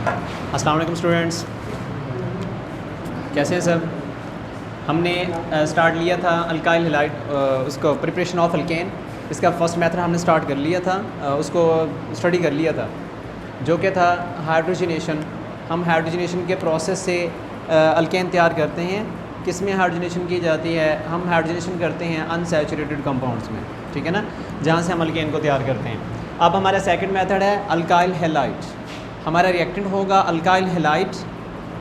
अस्सलाम वालेकुम स्टूडेंट्स, कैसे हैं सब। हमने स्टार्ट लिया था अल्काइल हैलाइड, उसको प्रिपरेशन ऑफ अल्केन, इसका फर्स्ट मेथड हमने स्टार्ट कर लिया था, उसको स्टडी कर लिया था, जो कि था हाइड्रोजनेशन। हम हाइड्रोजनेशन के प्रोसेस से अल्केन तैयार करते हैं। किस में हाइड्रोजनेशन की जाती है? हम हाइड्रोजनेशन करते हैं अनसैचुरेटेड कंपाउंड्स में, ठीक है ना, जहाँ से हम अल्केन को तैयार करते हैं। अब हमारा सेकंड मेथड है अल्काइल हैलाइड। हमारा रिएक्टेंट होगा अल्काइल हैलाइड,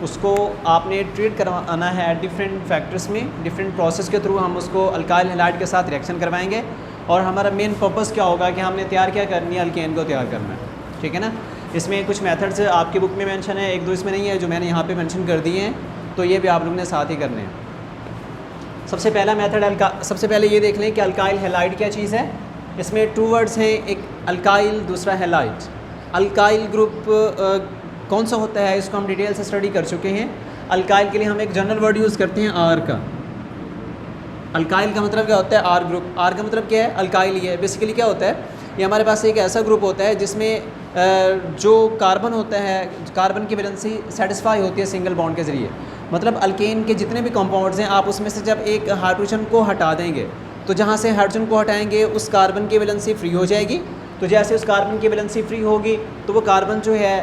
उसको आपने ट्रीट करवाना है डिफरेंट फैक्टर्स में, डिफरेंट प्रोसेस के थ्रू हम उसको अल्काइल हैलाइड के साथ रिएक्शन करवाएंगे। और हमारा मेन पर्पस क्या होगा कि हमने तैयार क्या करनी है, अल्केन को तैयार करना है, ठीक है ना। इसमें कुछ मेथड्स आपकी बुक में मेंशन है, एक दो इसमें नहीं है जो मैंने यहाँ पे मेंशन कर दिए हैं, तो ये भी आप लोगों ने साथ ही करने हैं। सबसे पहला मेथड सबसे पहले ये देख लें कि अल्काइल हैलाइड क्या चीज़ है। इसमें टू वर्ड्स हैं, एक अल्काइल, दूसरा हैलाइड। अल्काइल ग्रुप कौन सा होता है, इसको हम डिटेल से स्टडी कर चुके हैं। अल्काइल के लिए हम एक जनरल वर्ड यूज़ करते हैं आर का। अल्काइल का मतलब क्या होता है? Are group. आर का मतलब क्या है? अल्काइल ही है। बेसिकली क्या होता है, ये हमारे पास एक ऐसा ग्रुप होता है जिसमें जो कार्बन होता है, कार्बन की वैलेंसी सेटिस्फाई होती है सिंगल बॉन्ड के ज़रिए। मतलब अल्केन के जितने भी कंपाउंड्स हैं, आप उसमें से जब एक हाइड्रोजन को हटा देंगे, तो जहाँ से हाइड्रोजन को हटाएंगे उस कार्बन की वैलेंसी फ्री हो जाएगी। तो जैसे उस कार्बन की वैलेंसी फ्री होगी तो वो कार्बन जो है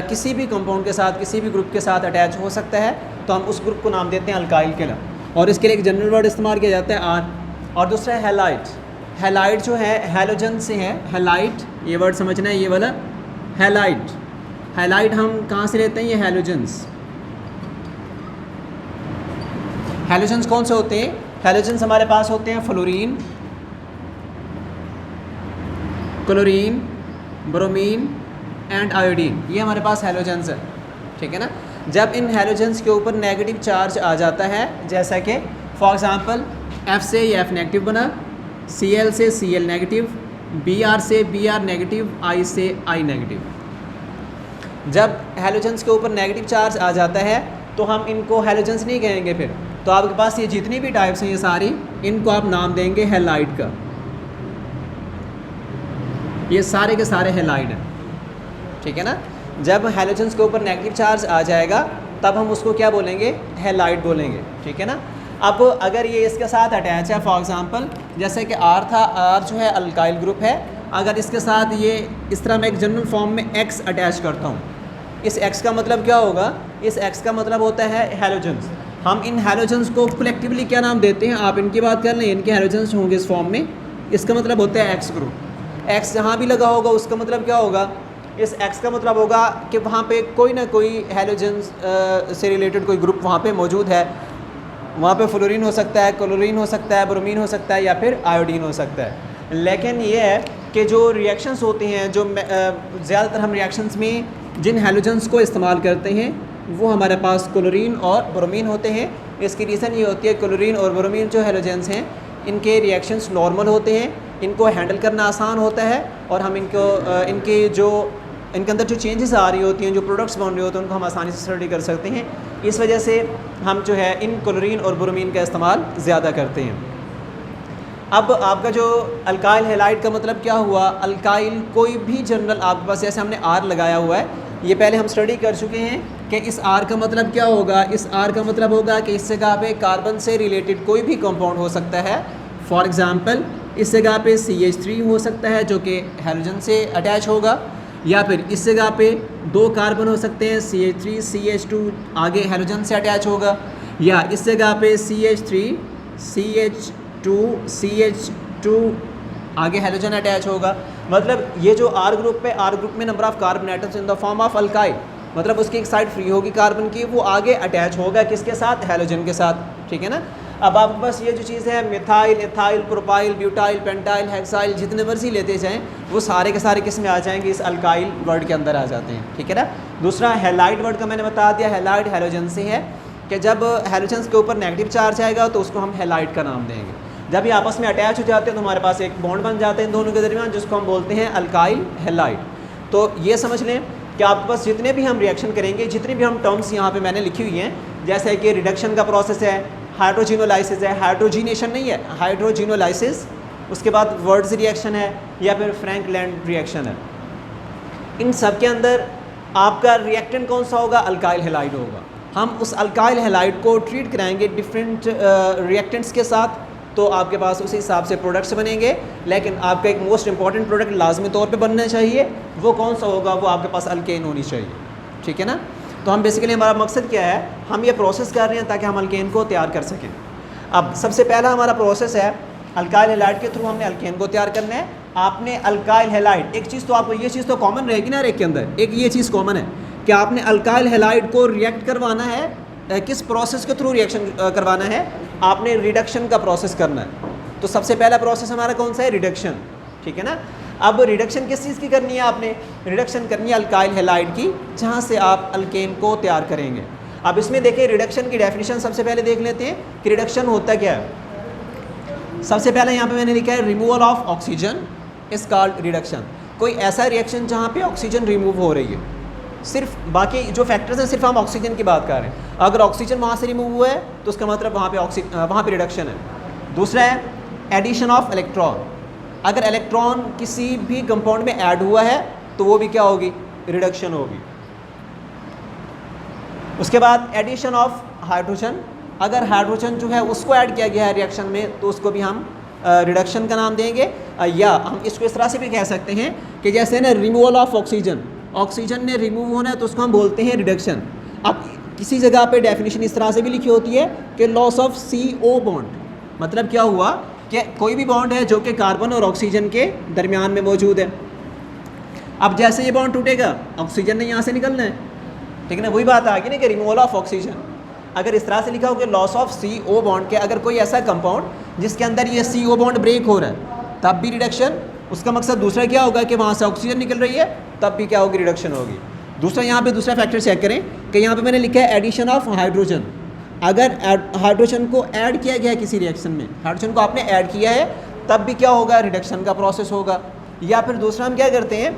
किसी भी कंपाउंड के साथ, किसी भी ग्रुप के साथ अटैच हो सकता है, तो हम उस ग्रुप को नाम देते हैं अल्काइल कहला। और इसके लिए एक जनरल वर्ड इस्तेमाल किया जाता है आर। और दूसरा है हैलाइड। हैलाइड जो है हैलोजन से है। हैलाइड, ये वर्ड समझना है, ये वाला हैलाइड। हैलाइड हम कहाँ से लेते हैं? ये हैलोजन्स। हैलोजन्स कौन से होते हैं? हैलोजन्स हमारे पास होते हैं fluorine, chlorine, bromine and iodine. ये हमारे पास हैलोजन्स है, ठीक है ना। जब इन हैलोजन्स के ऊपर नेगेटिव चार्ज आ जाता है, जैसा कि फॉर एग्जांपल F से ये F नेगेटिव बना, Cl से Cl नेगेटिव, Br से Br नेगेटिव, I से I नेगेटिव। जब हैलोजन्स के ऊपर नेगेटिव चार्ज आ जाता है तो हम इनको हैलोजन्स नहीं कहेंगे फिर। तो आपके पास ये जितनी भी टाइप्स हैं, ये सारी, इनको आप नाम देंगे हैलाइड का। ये सारे के सारे हैलाइड हैं, ठीक है ना। जब हैलोजन्स के ऊपर नेगेटिव चार्ज आ जाएगा तब हम उसको क्या बोलेंगे? हैलाइड बोलेंगे, ठीक है ना। अब अगर ये इसके साथ अटैच है, फॉर एग्जांपल जैसे कि आर था, आर जो है अल्काइल ग्रुप है, अगर इसके साथ ये इस तरह मैं एक जनरल फॉर्म में एक्स अटैच करता हूँ, इस एक्स का मतलब क्या होगा? इस एक्स का मतलब होता है हैलोजन्स। हम इन हैलोजन्स को कलेक्टिवली क्या नाम देते हैं? आप इनकी बात कर लें, इनके हैलोजन्स होंगे इस फॉर्म में, इसका मतलब होता है एक्स ग्रुप। एक्स जहाँ भी लगा होगा उसका मतलब क्या होगा? इस एक्स का मतलब होगा कि वहाँ पे कोई ना कोई हैलोजन्स से रिलेटेड कोई ग्रुप वहाँ पे मौजूद है। वहाँ पे फ्लोरीन हो सकता है, क्लोरीन हो सकता है, ब्रोमीन हो सकता है, या फिर आयोडीन हो सकता है। लेकिन ये है कि जो रिएक्शंस होते हैं, जो ज़्यादातर हम रिएक्शंस में जिन हैलोजन्स को इस्तेमाल करते हैं वो हमारे पास क्लोरीन और ब्रोमीन होते हैं। इसकी रीज़न ये होती है, क्लोरीन और ब्रोमीन जो हैलोजन्स हैं, इनके रिएक्शंस नॉर्मल होते हैं, इनको हैंडल करना आसान होता है, और हम इनके अंदर जो चेंजेस आ रही होती हैं, जो प्रोडक्ट्स बन रहे होते हैं, उनको हम आसानी से स्टडी कर सकते हैं। इस वजह से हम जो है इन क्लोरीन और ब्रोमीन का इस्तेमाल ज़्यादा करते हैं। अब आपका जो अल्काइल हैलाइड का मतलब क्या हुआ? अल्काइल कोई भी जनरल आपके पास, जैसे हमने आर लगाया हुआ है, ये पहले हम स्टडी कर चुके हैं कि इस आर का मतलब क्या होगा। इस आर का मतलब होगा कि इस जगह पे कार्बन से रिलेटेड कोई भी कंपाउंड हो सकता है। फॉर एग्ज़ाम्पल इस जगह पे CH3 हो सकता है जो कि हैलोजन से अटैच होगा, या फिर इस जगह पे दो कार्बन हो सकते हैं, CH3 CH2 आगे हैलोजन से अटैच होगा, या इस जगह पे CH3 CH2 CH2 आगे हैलोजन अटैच होगा। मतलब ये जो आर ग्रुप पे, आर ग्रुप में number of carbon atoms in the form of alkyl, मतलब उसकी एक साइड फ्री होगी कार्बन की, वो आगे अटैच होगा किसके साथ? हैलोजन के साथ, ठीक है ना। अब आपके पास ये जो चीज़ है, methyl, ethyl, propyl, butyl, pentyl, hexyl, जितने मर्जी लेते जाएं, वो सारे के सारे किस में आ जाएंगे? इस अल्काइल वर्ड के अंदर आ जाते हैं, ठीक है ना। दूसरा हैलाइड वर्ड का मैंने बता दिया, हैलाइड हैलोजन से है कि जब हैलोजन्स के ऊपर नेगेटिव चार्ज आएगा तो उसको हम हैलाइड का नाम देंगे। जब ये आपस में अटैच हो जाते हैं तो हमारे पास एक बॉन्ड बन जाते हैं इन दोनों के दरमियान, जिसको हम बोलते हैं अल्काइल हैलाइड। तो ये समझ लें कि आपके पास जितने भी हम रिएक्शन करेंगे, जितनी भी हम टर्म्स यहाँ पे मैंने लिखी हुई हैं, जैसे कि रिडक्शन का प्रोसेस है, हाइड्रोजिनोलाइसिस है, हाइड्रोजीनेशन नहीं है, हाइड्रोजिनोलाइसिस, उसके बाद वर्ड्स रिएक्शन है, या फिर फ्रैंकलैंड रिएक्शन है। इन सब के अंदर आपका रिएक्टेंट कौन सा होगा, अल्काइल हैलाइड होगा। हम उस अल्काइल हैलाइड को ट्रीट कराएंगे डिफरेंट रिएक्टेंट्स के साथ, तो आपके पास उसी हिसाब से प्रोडक्ट्स बनेंगे। लेकिन आपका एक मोस्ट इंपॉर्टेंट प्रोडक्ट लाजमी तौर पे बनना चाहिए, वो कौन सा होगा, वो आपके पास अल्केन होनी चाहिए, ठीक है ना। तो हम बेसिकली हमारा मकसद क्या है, हम ये प्रोसेस कर रहे हैं ताकि हम अल्केन को तैयार कर सकें। अब सबसे पहला हमारा प्रोसेस है अल्काइल हैलाइड के थ्रू हमने अल्केन को तैयार करना है। आपने अल्काइल हैलाइड, एक चीज़ तो आपको ये चीज़ तो कॉमन रहेगी ना हर एक के अंदर, एक ये चीज़ कॉमन है कि आपने अल्काइल हैलाइड को रिएक्ट करवाना है, किस प्रोसेस के थ्रू रिएक्शन करवाना है, आपने रिडक्शन का प्रोसेस करना है। तो सबसे पहला प्रोसेस हमारा कौन सा है, रिडक्शन, ठीक है ना। अब रिडक्शन किस चीज़ की करनी है, आपने रिडक्शन करनी है अल्काइल हैलाइड की, जहाँ से आप अल्केन को तैयार करेंगे। अब इसमें देखिए रिडक्शन की डेफिनेशन सबसे पहले देख लेते हैं कि रिडक्शन होता क्या है। सबसे पहले यहाँ पे मैंने लिखा है removal of oxygen is called reduction. कोई ऐसा रिएक्शन जहाँ पे ऑक्सीजन रिमूव हो रही है, सिर्फ बाकी जो फैक्टर्स हैं सिर्फ हम ऑक्सीजन की बात कर रहे हैं। अगर ऑक्सीजन वहाँ से रिमूव हुआ है तो उसका मतलब वहाँ पे रिडक्शन है। दूसरा है एडिशन ऑफ इलेक्ट्रॉन, अगर इलेक्ट्रॉन किसी भी कंपाउंड में ऐड हुआ है तो वो भी क्या होगी, रिडक्शन होगी। उसके बाद एडिशन ऑफ हाइड्रोजन, अगर हाइड्रोजन जो है उसको ऐड किया गया है रिएक्शन में तो उसको भी हम रिडक्शन का नाम देंगे। या हम इसको इस तरह से भी कह सकते हैं कि जैसे ना रिमूवल ऑफ ऑक्सीजन, ऑक्सीजन ने रिमूव होना है तो उसको हम बोलते हैं रिडक्शन। अब किसी जगह पे डेफिनेशन इस तरह से भी लिखी होती है कि लॉस ऑफ CO बॉन्ड, मतलब क्या हुआ कि कोई भी बॉन्ड है जो कि कार्बन और ऑक्सीजन के दरमियान में मौजूद है। अब जैसे ये बॉन्ड टूटेगा ऑक्सीजन ने यहाँ से निकलना है, ठीक है ना। वही बात आ गई ना कि रिमूवल ऑफ ऑक्सीजन, अगर इस तरह से लिखा हो कि लॉस ऑफ CO बॉन्ड के, अगर कोई ऐसा कंपाउंड जिसके अंदर ये CO बॉन्ड ब्रेक हो रहा है तब भी रिडक्शन। उसका मकसद दूसरा क्या होगा कि वहाँ से ऑक्सीजन निकल रही है तब भी क्या होगी, रिडक्शन होगी। दूसरा यहाँ पे दूसरा फैक्टर चेक करें कि यहाँ पे मैंने लिखा है एडिशन ऑफ हाइड्रोजन, अगर हाइड्रोजन को ऐड किया गया है किसी रिएक्शन में, हाइड्रोजन को आपने ऐड किया है तब भी क्या होगा, रिडक्शन का प्रोसेस होगा। या फिर दूसरा हम क्या करते हैं,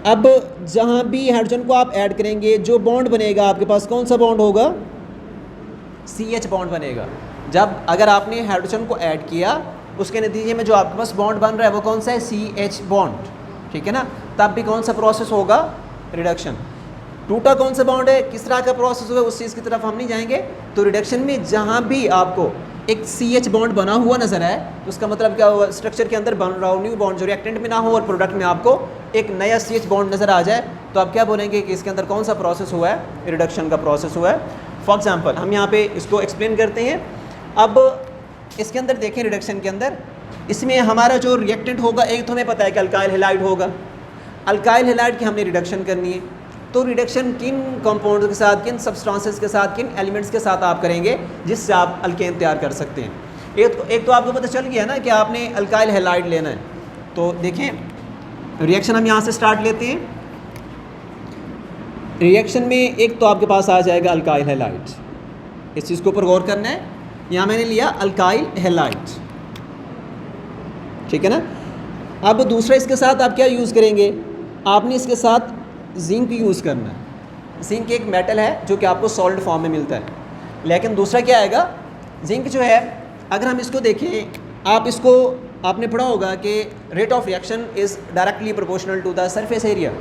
अब जहाँ भी हाइड्रोजन को आप ऐड करेंगे जो बॉन्ड बनेगा आपके पास कौन सा बॉन्ड होगा, CH बॉन्ड बनेगा। जब अगर आपने हाइड्रोजन को ऐड किया उसके नतीजे में जो आपके पास बॉन्ड बन रहा है वो कौन सा है, CH बॉन्ड, ठीक है ना। तब भी कौन सा प्रोसेस होगा, रिडक्शन। टूटा कौन सा बॉन्ड है, किस तरह का प्रोसेस हुआ उस चीज़ की तरफ हम नहीं जाएंगे। तो रिडक्शन में जहाँ भी आपको एक CH बॉन्ड बना हुआ नजर आए तो उसका मतलब क्या हुआ, स्ट्रक्चर के अंदर बन रहा हो न्यू बॉन्ड जो रिएक्टेंट में ना हो और प्रोडक्ट में आपको एक नया CH बॉन्ड नज़र आ जाए तो आप क्या बोलेंगे कि इसके अंदर कौन सा प्रोसेस हुआ है, रिडक्शन का प्रोसेस हुआ है। फॉर एग्जाम्पल हम यहाँ पे इसको एक्सप्लेन करते हैं। अब इसके अंदर देखें रिडक्शन के अंदर, इसमें हमारा जो रिएक्टेंट होगा एक तो हमें पता है कि अल्काइल हैलाइड होगा। अल्काइल हैलाइड की हमने रिडक्शन करनी है, तो रिडक्शन किन कंपाउंड्स के साथ, किन सब्सटेंसेस के साथ, किन एलिमेंट्स के साथ आप करेंगे जिससे आप अल्केन तैयार कर सकते हैं। एक तो आपको पता चल गया ना कि आपने अल्काइल हैलाइड लेना है। तो देखें रिएक्शन हम यहाँ से स्टार्ट लेते हैं। रिएक्शन में एक तो आपके पास आ जाएगा अल्काइल हैलाइड, इस चीज़ के ऊपर गौर करना है। यहाँ मैंने लिया अल्काइल हैलाइड, ठीक है ना। अब दूसरा इसके साथ आप क्या यूज़ करेंगे, आपने इसके साथ जिंक यूज़ करना है। जिंक एक मेटल है जो कि आपको सॉलिड फॉर्म में मिलता है, लेकिन दूसरा क्या आएगा, जिंक जो है अगर हम इसको देखें, आप इसको आपने पढ़ा होगा कि rate of reaction is directly proportional to the surface area.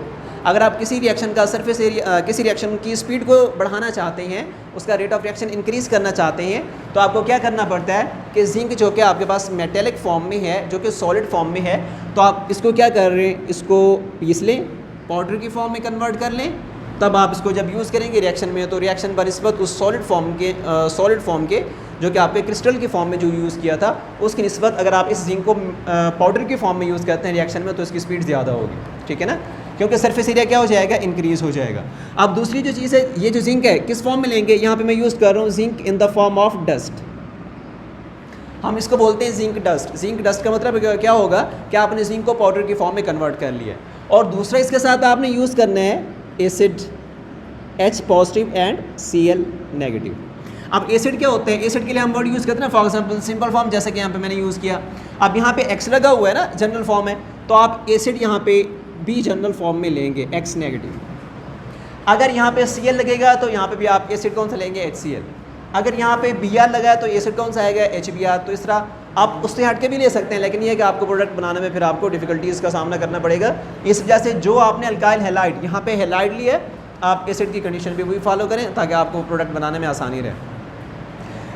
अगर आप किसी रिएक्शन का सरफेस एरिया, किसी रिएक्शन की स्पीड को बढ़ाना चाहते हैं, उसका रेट ऑफ रिएक्शन इंक्रीज़ करना चाहते हैं, तो आपको क्या करना पड़ता है कि जिंक जो कि आपके पास मेटेलिक फॉर्म में है, जो कि सॉलिड फॉर्म में है, तो आप इसको क्या कर रहे हैं, इसको पीस लें, पाउडर की फॉर्म में कन्वर्ट कर लें, तब आप इसको जब यूज़ करेंगे रिएक्शन में तो रिएक्शन बनिस्बत उस सॉलिड फॉर्म के जो कि आपके क्रिस्टल की फॉर्म में जो यूज़ किया था उसकी निस्बत अगर आप इस जिंक को पाउडर की फॉर्म में यूज़ करते हैं रिएक्शन में तो इसकी स्पीड ज़्यादा होगी, ठीक है ना, क्योंकि सरफेस एरिया क्या हो जाएगा, इंक्रीज़ हो जाएगा। अब दूसरी जो चीज़ है, ये जो जिंक है किस फॉर्म में लेंगे, यहाँ पे मैं यूज़ कर रहा हूँ zinc in the form of dust. हम इसको बोलते हैं जिंक डस्ट। जिंक डस्ट का मतलब क्या होगा कि आपने जिंक को पाउडर की फॉर्म में कन्वर्ट कर लिया। और दूसरा इसके साथ आपने यूज़ करना है acid, H positive and Cl negative. अब एसिड क्या होते हैं, एसिड के लिए हम वर्ड यूज़ करते हैं ना, फॉर एग्जाम्पल सिंपल फॉर्म जैसे कि यहाँ पे मैंने यूज़ किया। अब यहाँ पे X लगा हुआ है ना, जनरल फॉर्म है, तो आप एसिड यहाँ पे B जनरल फॉर्म में लेंगे, X नेगेटिव। अगर यहाँ पे Cl लगेगा तो यहाँ पे भी आप एसिड कौन सा लेंगे, HCl। अगर यहाँ पे Br लगा है तो एसिड कौन सा आएगा, HBr। तो इस तरह आप उससे हट के भी ले सकते हैं, लेकिन ये है कि आपको प्रोडक्ट बनाने में फिर आपको डिफ़िकल्टीज़ का सामना करना पड़ेगा। इस वजह से जो आपने अल्काइल हैलाइड यहाँ पे हैलाइड लिया है, आप एसिड की कंडीशन भी वही फॉलो करें ताकि आपको प्रोडक्ट बनाने में आसानी रहे।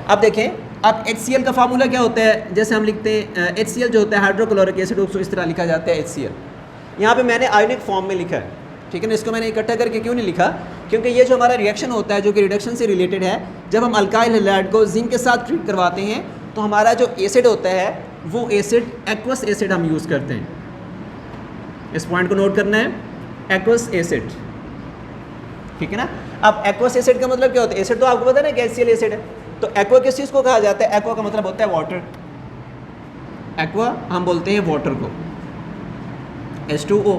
अब देखें, अब HCl का फार्मूला क्या होता है, जैसे हम लिखते हैं HCl जो होता है हाइड्रोक्लोरिक एसिड, उसको इस तरह लिखा जाता है HCl। यहाँ पे मैंने आयोनिक फॉर्म में लिखा है, ठीक है ना। इसको मैंने इकट्ठा करके क्यों नहीं लिखा, क्योंकि ये जो हमारा रिएक्शन होता है जो कि रिडक्शन से रिलेटेड है, जब हम अल्काइल हैलाइड को जिंक के साथ ट्रीट करवाते हैं तो हमारा जो एसिड होता है वो एसिड एक्वस एसिड हम यूज़ करते हैं। इस पॉइंट को नोट करना है, एक्वस एसिड, ठीक है ना। अब एक्वस एसिड का मतलब क्या होता है, एसिड तो आपको पता है ना कि HCl एसिड है, तो एक्वा किस चीज़ को कहा जाता है, एक्वा का मतलब होता है वाटर, एक्वा हम बोलते हैं वाटर को, H2O।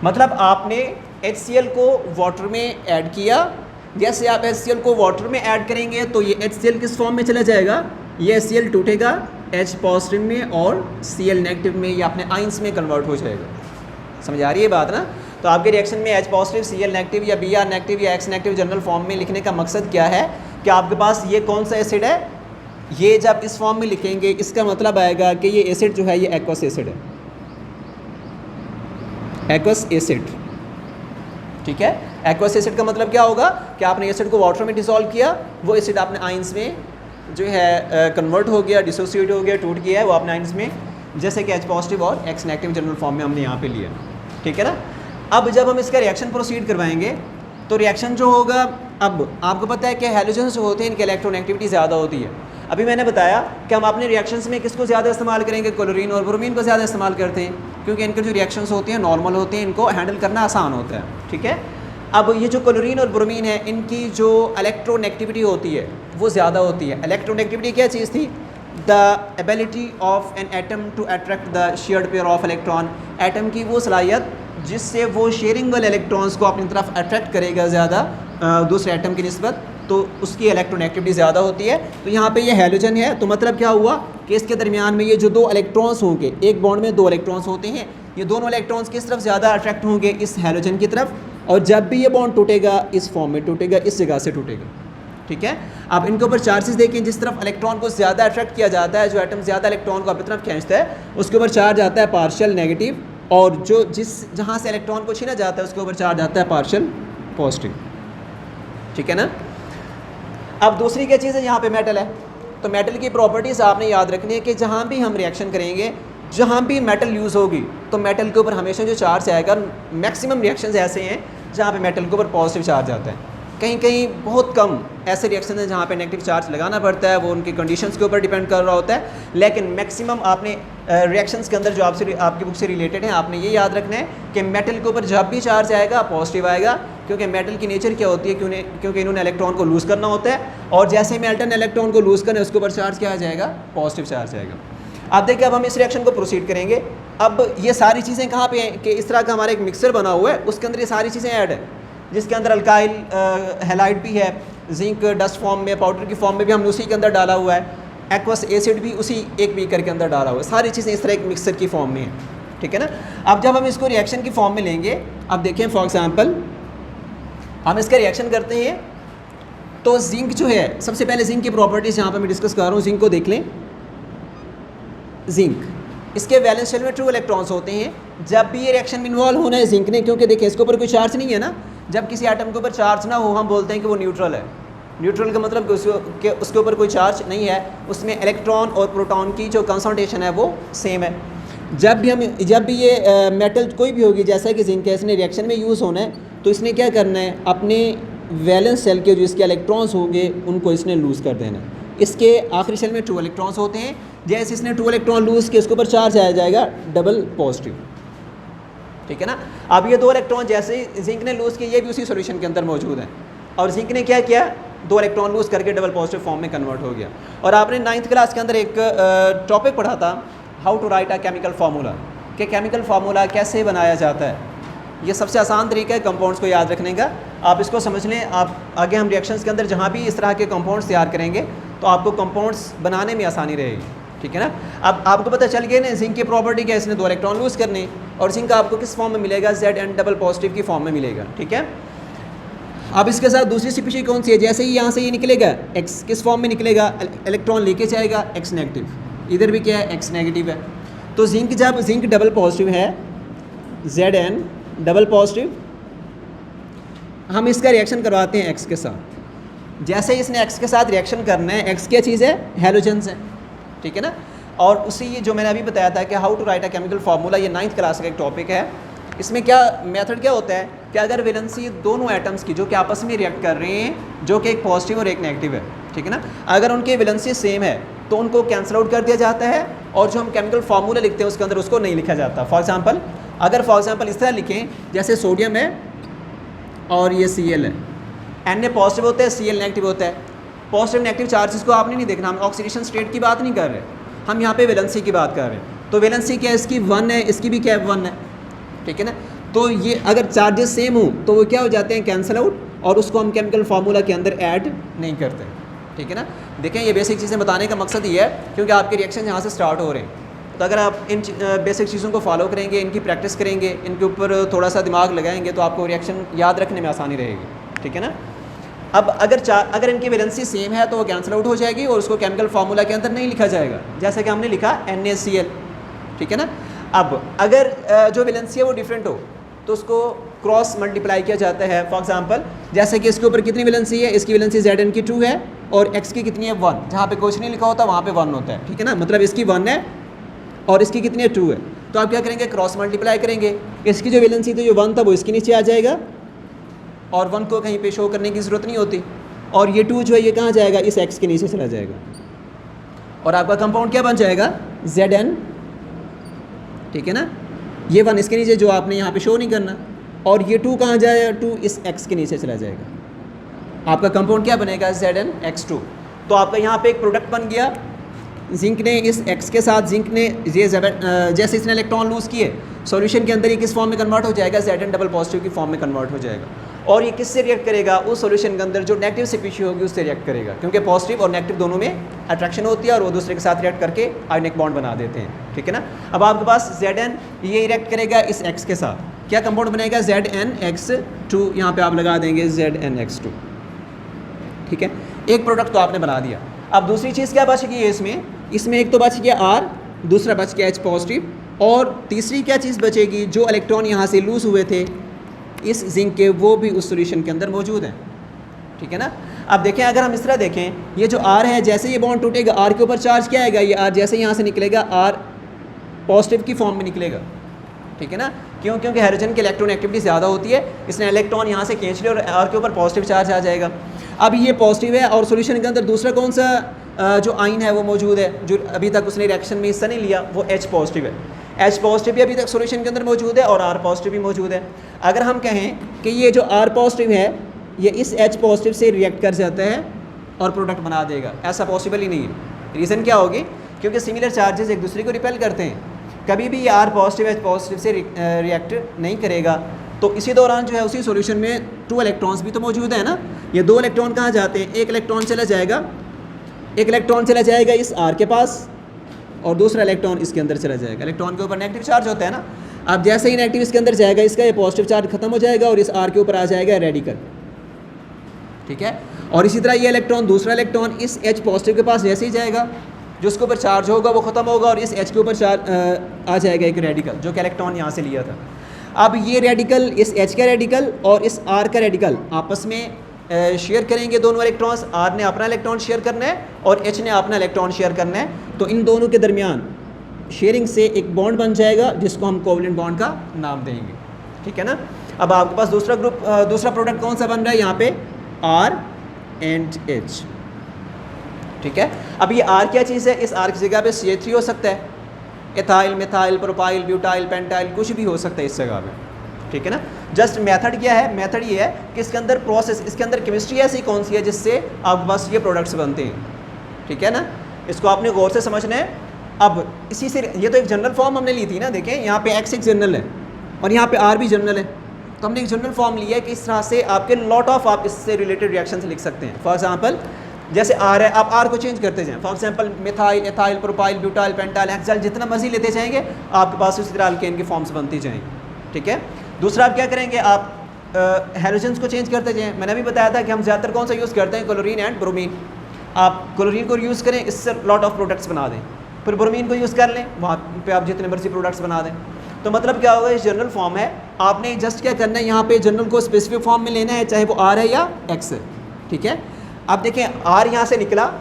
मतलब आपने HCl को वाटर में ऐड किया, जैसे आप HCl को वाटर में ऐड करेंगे तो ये HCl किस फॉर्म में चला जाएगा, ये HCl टूटेगा H पॉजिटिव में और Cl नेगेटिव में, या अपने आइंस में कन्वर्ट हो जाएगा। समझ आ रही है बात ना। तो आपके रिएक्शन में H पॉजिटिव, Cl नेगेटिव या Br नेगेटिव या X नेगेटिव जनरल फॉर्म में लिखने का मकसद क्या है कि आपके पास ये कौन सा एसिड है, ये जब इस फॉर्म में लिखेंगे इसका मतलब आएगा कि ये एसिड जो है ये एक्वस एसिड है, एक्वस एसिड, ठीक है। एक्वस एसिड का मतलब क्या होगा कि आपने एसिड को वाटर में डिसॉल्व किया, वो एसिड आपने आइंस में जो है कन्वर्ट हो गया, डिसोसिएट हो गया, टूट गया है वो आपने आइंस में, जैसे कि H पॉजिटिव और X नेगेटिव जनरल फॉर्म में हमने यहाँ पे लिया, ठीक है ना। अब जब हम इसका रिएक्शन प्रोसीड करवाएंगे तो रिएक्शन जो होगा, अब आपको पता है कि हैलोजन्स जो होते हैं इनकी इलेक्ट्रोनेगेटिविटी ज़्यादा होती है। अभी मैंने बताया कि हम अपने रिएक्शंस में किसको ज़्यादा इस्तेमाल करेंगे, क्लोरीन और ब्रोमीन को ज़्यादा इस्तेमाल करते हैं, क्योंकि इनके जो रिएक्शंस होते हैं नॉर्मल होते हैं, इनको हैंडल करना आसान होता है, ठीक है। अब ये जो क्लोरीन और ब्रोमीन है, इनकी जो इलेक्ट्रोनेगेटिविटी होती है वो ज़्यादा होती है। इलेक्ट्रोनेगेटिविटी क्या चीज़ थी, the ability of an atom to attract the shared pair of electron, atom की वो सलाहियत जिससे वो शेयरिंग वाले इलेक्ट्रॉन्स को अपनी तरफ अट्रैक्ट करेगा ज़्यादा दूसरे एटम की निस्बत, तो उसकी इलेक्ट्रोनेगेटिविटी ज़्यादा होती है। तो यहाँ पे ये हैलोजन है, तो मतलब क्या हुआ कि इसके दरमियान में ये जो दो इलेक्ट्रॉन्स होंगे, एक बॉन्ड में दो इलेक्ट्रॉन्स होते हैं, ये दोनों इलेक्ट्रॉन्स किस तरफ ज़्यादा अट्रैक्ट होंगे, इस हैलोजन की तरफ, और जब भी ये बॉन्ड टूटेगा इस फॉर्म में टूटेगा, इस जगह से टूटेगा, ठीक है। अब इनके ऊपर चार्जेस देखें, जिस तरफ इलेक्ट्रॉन को ज़्यादा अट्रैक्ट किया जाता है, जो एटम ज़्यादा इलेक्ट्रॉन को अपनी तरफ खींचता है, उसके ऊपर चार्ज आता है पार्शियल नेगेटिव, और जो जहाँ से इलेक्ट्रॉन को छीना जाता है उसके ऊपर चार्ज आता है पार्शियल पॉजिटिव, ठीक है ना। अब दूसरी क्या चीज़ है, यहाँ पे मेटल है, तो मेटल की प्रॉपर्टीज़ आपने याद रखनी है कि जहाँ भी हम रिएक्शन करेंगे, जहाँ भी मेटल यूज़ होगी, तो मेटल के ऊपर हमेशा जो चार्ज आएगा, मैक्सिमम रिएक्शंस ऐसे हैं जहाँ पे मेटल के ऊपर पॉजिटिव चार्ज आता है। कहीं कहीं बहुत कम ऐसे रिएक्शन हैं जहाँ पे नेगेटिव चार्ज लगाना पड़ता है, वो उनकी कंडीशंस के ऊपर डिपेंड कर रहा होता है, लेकिन मैक्सिमम आपने रिएक्शंस के अंदर जो आपकी बुक से रिलेटेड हैं, आपने ये याद रखना है कि मेटल के ऊपर जब भी चार्ज आएगा पॉजिटिव आएगा, क्योंकि मेटल की नेचर क्या होती है, क्योंकि इन्होंने इलेक्ट्रॉन को लूज़ करना होता है, और जैसे मेटल ने इलेक्ट्रॉन को लूज़ करना है उसके ऊपर चार्ज क्या आ जाएगा, पॉजिटिव चार्ज आएगा। आप देखिए, अब हम इस रिएक्शन को प्रोसीड करेंगे। अब ये सारी चीज़ें कहाँ पे हैं कि इस तरह का हमारा एक मिक्सर बना हुआ है, उसके अंदर ये सारी चीज़ें ऐड है, जिसके अंदर अल्काइल हैलाइड भी है, जिंक डस्ट फॉर्म में, पाउडर की फॉर्म में भी हमने उसी के अंदर डाला हुआ है, एक्वस एसिड भी उसी एक बीकर के अंदर डाला हुआ है, सारी चीज़ें इस तरह एक मिक्सर की फॉर्म में है, ठीक है ना। अब जब हम इसको रिएक्शन की फॉर्म में लेंगे, अब देखें फॉर एग्जांपल हम इसका रिएक्शन करते हैं, तो जिंक जो है, सबसे पहले जिंक की प्रॉपर्टीज़ यहाँ पर मैं डिस्कस कर रहा हूँ, जिंक को देख लें। जिंक, इसके वैलेंस शेल में ट्रू इलेक्ट्रॉन्स होते हैं। जब भी ये रिएक्शन में इन्वॉल्व होना है जिंक ने, क्योंकि देखिए इसके ऊपर कोई चार्ज नहीं है ना, जब किसी एटम के ऊपर चार्ज ना हो हम बोलते हैं कि वो न्यूट्रल है। न्यूट्रल का मतलब कि उसके ऊपर कोई चार्ज नहीं है, उसमें इलेक्ट्रॉन और प्रोटॉन की जो कंसंट्रेशन है वो सेम है। जब भी ये मेटल कोई भी होगी, जैसा कि जिंक है, इसने रिएक्शन में यूज़ होना है, तो इसने क्या करना है, अपने वैलेंस शेल के जो इसके इलेक्ट्रॉन्स होंगे उनको इसने लूज़ कर देना है। इसके आखिरी शेल में ट्रू इलेक्ट्रॉन्स होते हैं, जैसे इसने ट्रू इलेक्ट्रॉन लूज़ किया उसके ऊपर चार्ज आ जाएगा डबल पॉजिटिव, ठीक है ना। अब ये दो इलेक्ट्रॉन जैसे जिंक ने लूज़ किया, ये भी उसी सॉल्यूशन के अंदर मौजूद हैं, और जिंक ने क्या किया, दो इलेक्ट्रॉन लूज़ करके डबल पॉजिटिव फॉर्म में कन्वर्ट हो गया। और आपने 9th क्लास के अंदर एक टॉपिक पढ़ा था, how to write a chemical formula, कि केमिकल फार्मूला कैसे बनाया जाता है। ये सबसे आसान तरीका है कंपाउंड्स को याद रखने का, आप इसको समझ लें। आप आगे हम रिएक्शंस के अंदर जहाँ भी इस तरह के कंपाउंड्स तैयार करेंगे तो आपको कंपाउंड्स बनाने में आसानी रहेगी, ठीक है ना। अब आपको पता चल गया ना जिंक की प्रॉपर्टी क्या है, इसने दो इलेक्ट्रॉन लूज़ करने, और जिंक आपको किस फॉर्म में मिलेगा, Zn डबल पॉजिटिव की फॉर्म में मिलेगा, ठीक है। अब इसके साथ दूसरी स्पीशीज कौन सी है, जैसे ही यहाँ से ये निकलेगा X किस फॉर्म में निकलेगा, इलेक्ट्रॉन लेके जाएगा X नेगेटिव, इधर भी क्या है, एक्स नेगेटिव है। तो जिंक, जब जिंक डबल पॉजिटिव है, Zn डबल पॉजिटिव, हम इसका रिएक्शन करवाते हैं एक्स के साथ। जैसे ही इसने एक्स के साथ रिएक्शन करना है, एक्स क्या चीज़ है, हैलोजेंस है, ठीक है ना। और उसी ये जो मैंने अभी बताया था कि how to write a chemical formula, ये 9th क्लास का एक टॉपिक है। इसमें क्या मेथड क्या होता है कि अगर वैलेंसी दोनों एटम्स की जो कि आपस में रिएक्ट कर रहे हैं, जो कि एक पॉजिटिव और एक नेगेटिव है, ठीक है ना, अगर उनकी वैलेंसी सेम है तो उनको कैंसिल आउट कर दिया जाता है, और जो हम केमिकल फार्मूला लिखते हैं उसके अंदर उसको नहीं लिखा जाता। फॉर एग्जांपल इस तरह लिखें, जैसे सोडियम है और ये Cl है, Na पॉजिटिव होता है, Cl नेगेटिव होता है। पॉजिटिव नेगेटिव चार्जेस को आपने नहीं देखना, हम ऑक्सीडेशन स्टेट की बात नहीं कर रहे, हम यहाँ पे वैलेंसी की बात कर रहे हैं। तो वैलेंसी क्या है, इसकी 1 है, इसकी भी क्या है, 1 है, ठीक है ना। तो ये अगर चार्जेस सेम हो तो वो क्या हो जाते हैं, कैंसिल आउट, और उसको हम केमिकल फार्मूला के अंदर ऐड नहीं करते, ठीक है ना। देखें, ये बेसिक चीज़ें बताने का मकसद ये है क्योंकि आपके रिएक्शन यहाँ से स्टार्ट हो रहे हैं। तो अगर आप इन बेसिक चीज़ों को फॉलो करेंगे, इनकी प्रैक्टिस करेंगे, इनके ऊपर थोड़ा सा दिमाग लगाएंगे, तो आपको रिएक्शन याद रखने में आसानी रहेगी, ठीक है ना। अब अगर इनकी वैलेंसी सेम है तो वो कैंसिल आउट हो जाएगी और उसको केमिकल फार्मूला के अंदर नहीं लिखा जाएगा, जैसे कि हमने लिखा NaCl, ठीक है ना। अब अगर जो वैलेंसी है वो डिफरेंट हो तो उसको क्रॉस मल्टीप्लाई किया जाता है। फॉर एग्जांपल, जैसे कि इसके ऊपर कितनी वैलेंसी है, इसकी वैलेंसी Zn की 2 है और x की कितनी है, 1। जहाँ पे कुछ नहीं लिखा होता वहाँ पे 1 होता है, ठीक है ना। मतलब इसकी 1 है और इसकी कितनी है, 2 है। तो आप क्या करेंगे, क्रॉस मल्टीप्लाई करेंगे। इसकी जो वैलेंसी थी, जो 1 था, वो इसके नीचे आ जाएगा और 1 को कहीं पे शो करने की ज़रूरत नहीं होती। और ये 2 जो है ये कहाँ जाएगा, इस x के नीचे चला जाएगा और आपका कंपाउंड क्या बन जाएगा, Zn, ठीक है ना। ये 1 इसके नीचे जो आपने यहाँ पे शो नहीं करना, और ये 2 कहाँ जाएगा, 2 इस x के नीचे चला जाएगा। आपका कंपाउंड क्या बनेगा, ZnX2। तो आपका यहाँ पे एक प्रोडक्ट बन गया। जिंक ने इस x के साथ, जिंक ने ये जैसे इसने इलेक्ट्रॉन लूज़ किए, सॉल्यूशन के अंदर ये किस फॉर्म में कन्वर्ट हो जाएगा, Zn डबल पॉजिटिव की फॉर्म में कन्वर्ट हो जाएगा। और ये किससे रिएक्ट करेगा, उस सॉल्यूशन के अंदर जो नेगेटिव स्पीशीज होगी उससे रिएक्ट करेगा, क्योंकि पॉजिटिव और नेगेटिव दोनों में अट्रैक्शन होती है और वो दूसरे के साथ रिएक्ट करके आयनिक बॉन्ड बना देते हैं, ठीक है ना। अब आपके पास Zn ये रिएक्ट करेगा इस x के साथ, क्या कंपाउंड बनेगा, ZnX2। यहाँ पे आप लगा देंगे ZnX2, ठीक है। एक प्रोडक्ट तो आपने बना दिया। अब दूसरी चीज़ क्या बचेगी है इसमें एक तो बच गया R, दूसरा बच गया H पॉजिटिव, और तीसरी क्या चीज़ बचेगी, जो इलेक्ट्रॉन यहाँ से लूज़ हुए थे इस जिंक के, वो भी उस सॉल्यूशन के अंदर मौजूद हैं, ठीक है ना। अब देखें, अगर हम इस तरह देखें, ये जो R है, जैसे ये बॉन्ड टूटेगा, R के ऊपर चार्ज क्या आएगा, ये R जैसे यहाँ से निकलेगा, R पॉजिटिव की फॉर्म में निकलेगा, ठीक है ना। क्यों, क्योंकि हाइड्रोजन की इलेक्ट्रॉन एक्टिविटी ज़्यादा होती है, इसने इलेक्ट्रॉन यहाँ से खींच लिया और R के ऊपर पॉजिटिव चार्ज आ जाएगा। अब ये पॉजिटिव है और सॉल्यूशन के अंदर दूसरा कौन सा जो आयन है वो मौजूद है, जो अभी तक उसने रिएक्शन में हिस्सा नहीं लिया, वो H पॉजिटिव है। H पॉजिटिव भी अभी तक सॉल्यूशन के अंदर मौजूद है और R पॉजिटिव भी मौजूद है। अगर हम कहें कि ये जो R पॉजिटिव है ये इस H पॉजिटिव से रिएक्ट कर जाता है और प्रोडक्ट बना देगा, ऐसा पॉसिबल ही नहीं है। रीज़न क्या होगी, क्योंकि सिमिलर चार्जेस एक दूसरे को रिपेल करते हैं। कभी भी R पॉजिटिव H पॉजिटिव से रिएक्ट नहीं करेगा। तो इसी दौरान जो है उसी सॉल्यूशन में 2 इलेक्ट्रॉन्स भी तो मौजूद है ना। ये 2 इलेक्ट्रॉन कहाँ जाते हैं, एक इलेक्ट्रॉन चला जाएगा इस R के पास और दूसरा इलेक्ट्रॉन इसके अंदर चला जाएगा। इलेक्ट्रॉन के ऊपर नेगेटिव चार्ज होता है ना। अब जैसे ही नेगेटिव इसके अंदर जाएगा, इसका ये पॉजिटिव चार्ज खत्म हो जाएगा और इस R के ऊपर आ जाएगा रेडिकल, ठीक है। और इसी तरह ये इलेक्ट्रॉन, दूसरा इलेक्ट्रॉन इस H पॉजिटिव के पास जैसे ही जाएगा, जो उसके ऊपर चार्ज होगा वो ख़त्म होगा और इस H के ऊपर चार्ज आ जाएगा एक रेडिकल, जो कि इलेक्ट्रॉन यहाँ से लिया था। अब ये रेडिकल, इस H का रेडिकल और इस R का रेडिकल आपस में शेयर करेंगे दोनों इलेक्ट्रॉन्स। R ने अपना इलेक्ट्रॉन शेयर करना है और H ने अपना इलेक्ट्रॉन शेयर करना है। तो इन दोनों के दरमियान शेयरिंग से एक बॉन्ड बन जाएगा जिसको हम कोवलेंट बॉन्ड का नाम देंगे, ठीक है ना। अब आपके पास दूसरा प्रोडक्ट कौन सा बन रहा है, यहाँ पे R and H, ठीक है। अब ये R क्या चीज़ है, इस R की जगह पे CH3 हो सकता है, ethyl, methyl, propyl, butyl, pentyl, कुछ भी हो सकता है इस जगह पे, ठीक है ना। जस्ट मेथड क्या है, मेथड ये है कि इसके अंदर प्रोसेस, इसके अंदर केमिस्ट्री ऐसी कौन सी है जिससे आपके पास ये प्रोडक्ट्स बनते हैं, ठीक है ना। इसको आपने गौर से समझना है। अब इसी से, ये तो एक जनरल फॉर्म हमने ली थी ना, देखें यहाँ पे X एक जनरल है और यहाँ पे R भी जनरल है। तो हमने एक जनरल फॉर्म लिया है कि इस तरह से आपके लॉट ऑफ आप इससे रिलेटेड रिएक्शन लिख सकते हैं। फॉर एग्जाम्पल जैसे R है, आप R को चेंज करते जाएं। For example methyl, ethyl, propyl, butyl, pentyl, hexyl, जितना मर्जी लेते जाएंगे आपके पास उसी तरह अल्केन की फॉर्म्स बनती जाएंगी, ठीक है। दूसरा आप क्या करेंगे, आप हैलोजेंस को चेंज करते जाएं। मैंने भी बताया था कि हम ज़्यादातर कौन सा यूज़ करते हैं, क्लोरीन एंड ब्रोमीन। आप क्लोरीन को यूज़ करें, इससे लॉट ऑफ प्रोडक्ट्स बना दें, फिर ब्रोमीन को यूज़ कर लें, वहाँ पे आप जितने मर्जी प्रोडक्ट्स बना दें। तो मतलब क्या होगा, इस जनरल फॉर्म है, आपने जस्ट क्या करना है, यहाँ पे जनरल को स्पेसिफिक फॉर्म में लेना है, चाहे वो आर है या एक्स है, ठीक है। अब देखें आर यहाँ से निकला,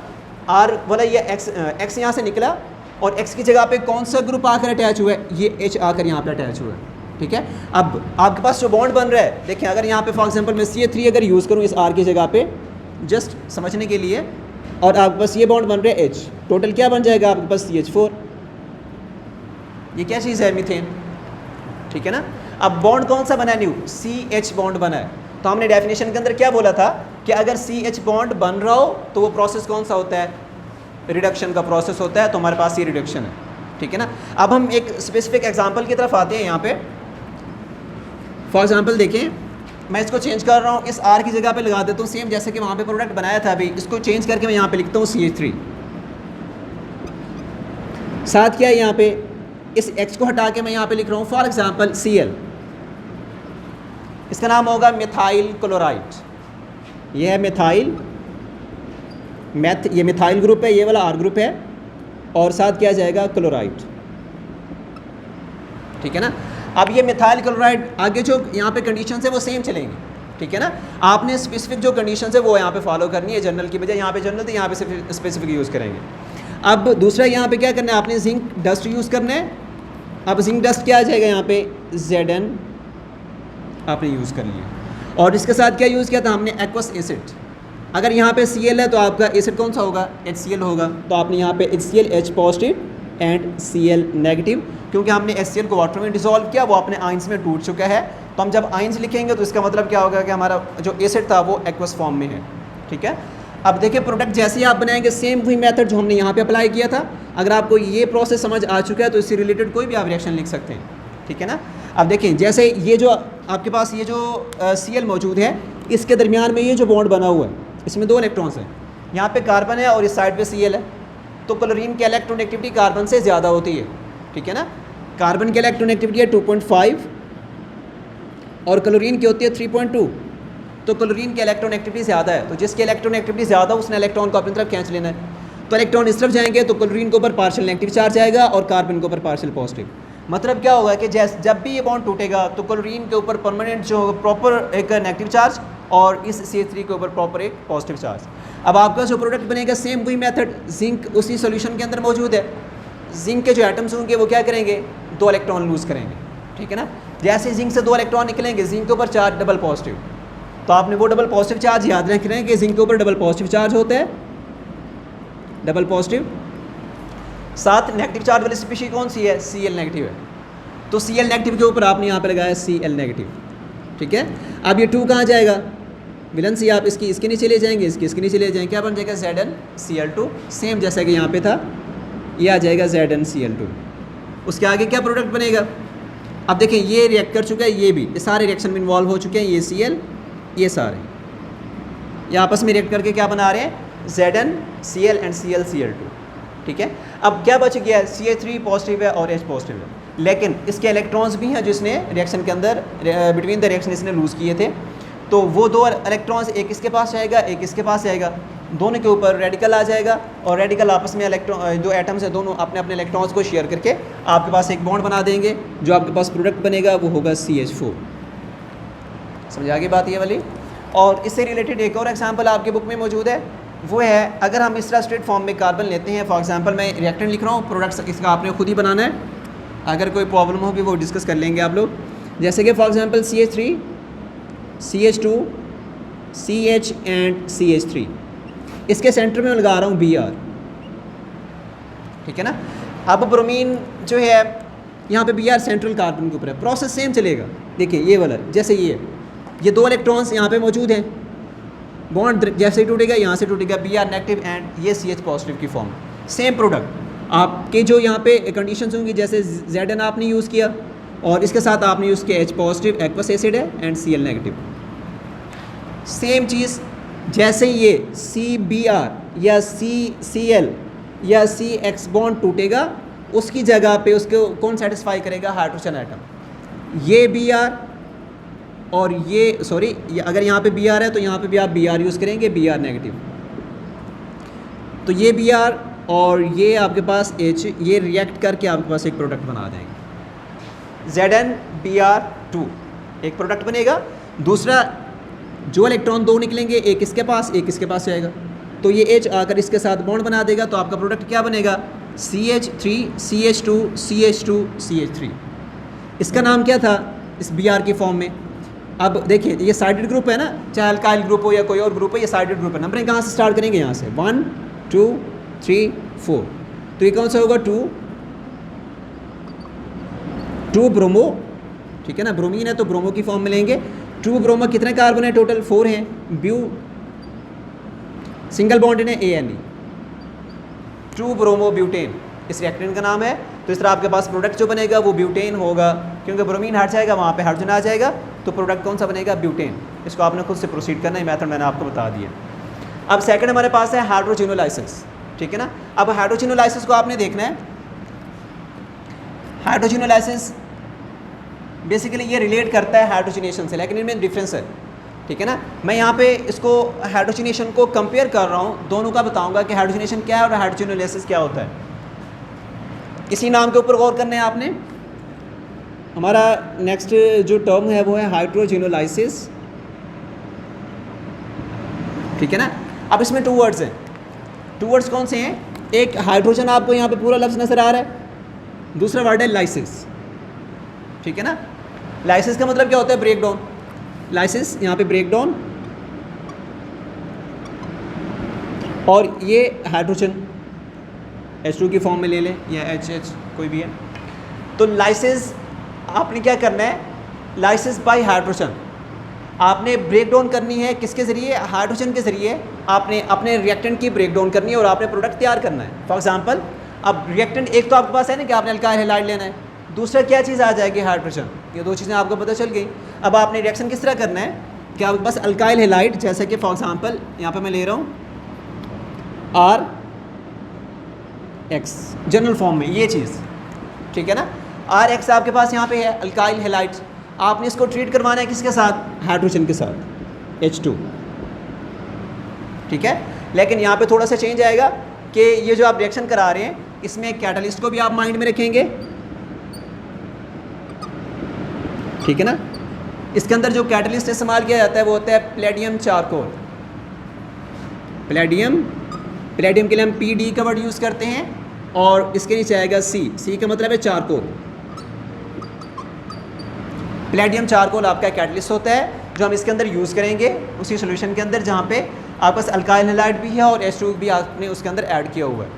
आर वाला ये एक्स यहाँ से निकला, और एक्स की जगह पे कौन सा ग्रुप आकर अटैच हुआ है, ये एच आकर यहाँ पे अटैच हुआ है, ठीक है। अब आपके पास जो बॉन्ड बन रहा है, देखें अगर यहाँ पे फॉर एग्जांपल मैं CH3 अगर यूज़ करूँ इस आर की जगह पे, जस्ट समझने के लिए, और आपके पास ये बॉन्ड बन रहा है H, टोटल क्या बन जाएगा आपके पास CH4, ये क्या चीज़ है, मीथेन, ठीक है ना। अब बॉन्ड कौन सा बना है, न्यू CH बॉन्ड बना है। तो हमने डेफिनेशन के अंदर क्या बोला था कि अगर CH बॉन्ड बन रहा हो तो वो प्रोसेस कौन सा होता है, रिडक्शन का प्रोसेस होता है, तो हमारे पास ये रिडक्शन है, ठीक है ना। अब हम एक स्पेसिफिक एग्जांपल की तरफ आते हैं। यहाँ पे फॉर एग्जांपल देखें, मैं इसको चेंज कर रहा हूँ, इस R की जगह पे लगा देता हूँ, सेम जैसे कि वहाँ पे प्रोडक्ट बनाया था अभी, इसको चेंज करके मैं यहाँ पे लिखता हूँ CH3, साथ क्या है यहाँ पे, इस X को हटा के मैं यहाँ पे लिख रहा हूँ फॉर एग्जांपल Cl, इसका नाम होगा मिथाइल क्लोराइड, ये है मिथाइल, ये मिथाइल ग्रुप है, ये वाला R ग्रुप है, और साथ क्या जाएगा क्लोराइड, ठीक है ना। अब ये मिथाइल क्लोराइड, आगे जो यहाँ पे कंडीशंस है वो सेम चलेंगी, ठीक है ना। आपने स्पेसिफिक जो कंडीशंस है वो यहाँ पे फॉलो करनी है, जनरल की बजाय यहाँ पे जनरल, तो यहाँ पे सिर्फ स्पेसिफिक यूज़ करेंगे। अब दूसरा यहाँ पे क्या करना है, आपने जिंक डस्ट यूज़ करना है। अब जिंक डस्ट क्या आ जाएगा यहाँ पे, Zn आपने यूज़ कर लिया, और इसके साथ क्या यूज़ किया था हमने, एक्वस एसिड। अगर यहाँ पे Cl है तो आपका एसिड कौन सा होगा, HCl होगा, तो आपने यहाँ पे HCl H positive and Cl negative, क्योंकि हमने HCl को वाटर में डिसॉल्व किया, वो अपने आइंस में टूट चुका है। तो हम जब आइंस लिखेंगे तो इसका मतलब क्या होगा कि हमारा जो एसिड था वो एक्वस फॉर्म में है, ठीक है। अब देखिए प्रोडक्ट जैसे ही आप बनाएंगे, सेम वही मेथड जो हमने यहाँ पे अप्लाई किया था। अगर आपको ये प्रोसेस समझ आ चुका है तो इससे रिलेटेड कोई भी आप रिएक्शन लिख सकते हैं, ठीक है ना। अब देखिए जैसे ये जो आपके पास ये जो Cl मौजूद है, इसके दरमियान में ये जो बॉन्ड बना हुआ है, इसमें 2 इलेक्ट्रॉन्स हैं, यहाँ पे कार्बन है और इस साइड पे Cl है, तो क्लोरीन की इलेक्ट्रोनेगेटिविटी कार्बन से ज़्यादा होती है, ठीक है ना। कार्बन की इलेक्ट्रोनेगेटिविटी है 2.5 और क्लोरीन की होती है 3.2, तो क्लोरीन की इलेक्ट्रोनेगेटिविटी ज़्यादा है, तो जिसकी इलेक्ट्रोनेगेटिविटी ज़्यादा उसने इलेक्ट्रॉन को अपनी तरफ खींच लेना है। तो इलेक्ट्रॉन इस तरफ जाएंगे तो क्लोरीन के ऊपर पार्शियल नेगेटिव चार्ज आएगा और कार्बन के ऊपर पार्शियल पॉजिटिव। मतलब क्या होगा कि जब भी ये बॉन्ड टूटेगा तो क्लोरीन के ऊपर परमानेंट जो प्रॉपर एक नेगेटिव चार्ज और इस CH3 के ऊपर प्रॉपर एक पॉजिटिव चार्ज। अब आपका जो प्रोडक्ट बनेगा सेम वही मेथड, जिंक उसी सोल्यूशन के अंदर मौजूद है, जिंक के जो एटम्स होंगे वो क्या करेंगे, 2 इलेक्ट्रॉन लूज़ करेंगे, ठीक है ना। जैसे जिंक से 2 इलेक्ट्रॉन निकलेंगे, जिंक के ऊपर चार्ज डबल पॉजिटिव, तो आपने वो डबल पॉजिटिव चार्ज याद रख रहे हैं कि जिंक के ऊपर डबल पॉजिटिव चार्ज होता है, डबल पॉजिटिव। साथ नेगेटिव चार्ज वाली स्पीशीज कौन सी है, Cl नेगेटिव है, तो Cl नेगेटिव के ऊपर आपने यहाँ पे लगाया Cl नेगेटिव, ठीक है। अब ये 2 कहाँ जाएगा, विलन से आप इसके नीचे ले जाएंगे, इसके नीचे ले जाएंगे, क्या बन जाएगा ZnCl2, सेम जैसा कि यहाँ पे था, ये आ जाएगा ZnCl2। उसके आगे क्या प्रोडक्ट बनेगा, अब देखें ये रिएक्ट कर चुका है, ये भी, ये सारे रिएक्शन में इन्वॉल्व हो चुके हैं, ये Cl, ये सारे ये आपस में रिएक्ट करके क्या बना रहे हैं, ZnCl एंड ClCl2, ठीक है। अब क्या बच गया है, CH3 पॉजिटिव है और H पॉजिटिव है, लेकिन इसके इलेक्ट्रॉन्स भी हैं जिसने रिएक्शन के अंदर बिटवीन द रिएक्शन इसने लूज़ किए थे, तो वो 2 इलेक्ट्रॉन्स एक इसके पास जाएगा, एक इसके पास जाएगा, दोनों के ऊपर रेडिकल आ जाएगा, और रेडिकल आपस में इलेक्ट्रॉन, जो एटम्स हैं दोनों अपने अपने इलेक्ट्रॉन्स को शेयर करके आपके पास एक बॉन्ड बना देंगे, जो आपके पास प्रोडक्ट बनेगा वो होगा CH4। समझ आ गई बात ये वाली। और इससे रिलेटेड एक और एग्जांपल आपके बुक में मौजूद है, वो है अगर हम इस तरह स्ट्रेट फॉर्म में कार्बन लेते हैं, फॉर एग्जांपल मैं रिएक्टेंट लिख रहा हूँ, प्रोडक्ट इसका आपने खुद ही बनाना है, अगर कोई प्रॉब्लम होगी वो डिस्कस कर लेंगे आप लोग। जैसे कि for example CH3, CH2, CH and CH3, इसके सेंटर में मैं लगा रहा हूँ Br, ठीक है ना। अब ब्रोमीन जो है यहाँ पे Br सेंट्रल कार्बन के ऊपर है, प्रोसेस सेम चलेगा। देखिए ये वाला जैसे ये 2 इलेक्ट्रॉन्स यहाँ पे मौजूद हैं, बॉन्ड जैसे ही टूटेगा यहाँ से टूटेगा, Br नेगेटिव एंड ये CH पॉजिटिव की फॉर्म, सेम प्रोडक्ट। आपके जो यहाँ पे कंडीशंस होंगी, जैसे Zn आपने यूज़ किया और इसके साथ आपने यूज़ किया H पॉजिटिव एक्वस एसिड है एंड Cl नेगेटिव, सेम चीज़। जैसे ये CBr या CCl या CX बॉन्ड टूटेगा, उसकी जगह पे उसको कौन सेटिस्फाई करेगा, हाइड्रोजन एटम। ये Br और ये अगर यहाँ पे Br है तो यहाँ पे भी आप Br यूज़ करेंगे, Br नेगेटिव। तो ये Br और ये आपके पास H, ये रिएक्ट करके आपके पास एक प्रोडक्ट बना देंगे ZnBr2, एक प्रोडक्ट बनेगा। दूसरा जो इलेक्ट्रॉन दो निकलेंगे, एक इसके पास एक इसके पास जाएगा, तो ये H आकर इसके साथ बॉन्ड बना देगा, तो आपका प्रोडक्ट क्या बनेगा CH3 CH2 CH2 CH3। इसका नाम क्या था इस Br की फॉर्म में? अब देखिए ये साइडेड ग्रुप है ना, चाहे अल्काइल ग्रुप हो या कोई और ग्रुप हो, ये साइडेड ग्रुप है। नंबरिंग कहाँ से स्टार्ट करेंगे? यहाँ से 1 2 3 4। तो ये कौन सा होगा? 2 ब्रोमो, ठीक है ना, ब्रोमीन है तो ब्रोमो की फॉर्म में लेंगे। 2 ब्रोमो कितने कार्बन है टोटल? 4 हैं। ब्यू सिंगल बॉन्ड है ANE, 2 ब्रोमो ब्यूटेन इस रिएक्टेंट का नाम है। तो इस तरह आपके पास प्रोडक्ट जो बनेगा वो ब्यूटेन होगा, क्योंकि ब्रोमीन हट जाएगा वहाँ पे हाइड्रोजन आ जाएगा, तो प्रोडक्ट कौन सा बनेगा? ब्यूटेन। इसको आपने खुद से प्रोसीड करना है, मेथड मैंने आपको बता दिया। अब सेकंड हमारे पास है हाइड्रोजिनोलाइसिस, ठीक है ना। अब हाइड्रोजिनोलाइसिस को आपने देखना है। हाइड्रोजिनोलाइसिस बेसिकली ये रिलेट करता है हाइड्रोजनेशन से, लेकिन इनमें डिफरेंस है, ठीक है ना। मैं यहाँ पे इसको हाइड्रोजनेशन को कंपेयर कर रहा हूँ, दोनों का बताऊँगा कि हाइड्रोजनेशन क्या है और हाइड्रोजिनोलाइसिस क्या होता है। इसी नाम के ऊपर गौर करना है आपने। हमारा नेक्स्ट जो टर्म है वो है हाइड्रोजिनोलाइसिस, ठीक है ना। अब इसमें 2 वर्ड्स हैं। 2 वर्ड्स कौन से हैं? एक हाइड्रोजन, आपको यहाँ पे पूरा लफ्ज़ नज़र आ रहा है। दूसरा वर्ड है लाइसिस, ठीक है ना। लाइसिस का मतलब क्या होता है? Break down. लाइसिस यहाँ पे ब्रेक डाउन, और ये हाइड्रोजन H2 की फॉर्म में ले लें या HH कोई भी है। तो लाइसिस आपने क्या करना है? लाइसिस बाय हाइड्रोजन आपने ब्रेक डाउन करनी है। किसके ज़रिए? हाइड्रोजन के ज़रिए आपने अपने रिएक्टेंट की ब्रेक डाउन करनी है और आपने प्रोडक्ट तैयार करना है। फॉर एग्जांपल, अब रिएक्टेंट एक तो आपके पास है ना कि आपने अल्काइल हैलाइड लेना है, दूसरा क्या चीज़ आ जाएगी? हाइड्रोजन। ये 2 चीज़ें आपको पता चल गई। अब आपने रिएक्शन किस तरह करना है कि आपके पास अल्काइल हैलाइड, जैसे कि फॉर एग्जांपल यहाँ पे मैं ले रहा हूँ RX जनरल फॉर्म में ये चीज़, ठीक है ना। RX आपके पास यहाँ पे है अल्काइल हैलाइड, आपने इसको ट्रीट करवाना है किसके साथ? हाइड्रोजन के साथ H2, ठीक है। लेकिन यहाँ पे थोड़ा सा चेंज आएगा कि ये जो आप रिएक्शन करा रहे हैं इसमें कैटलिस्ट को भी आप माइंड में रखेंगे, ठीक है ना। इसके अंदर जो कैटलिस्ट इस्तेमाल किया जाता है वो होता है पैलेडियम चारकोल। पैलेडियम के लिए हम PD का वर्ड यूज़ करते हैं, और इसके नीचे आएगा C का मतलब है चारकोल। पैलेडियम चारकोल आपका कैटलिस्ट होता है जो हम इसके अंदर यूज़ करेंगे उसी सोल्यूशन के अंदर जहाँ पे आपके पास अल्काइल हैलाइड भी है और H2 भी आपने उसके अंदर ऐड किया हुआ है।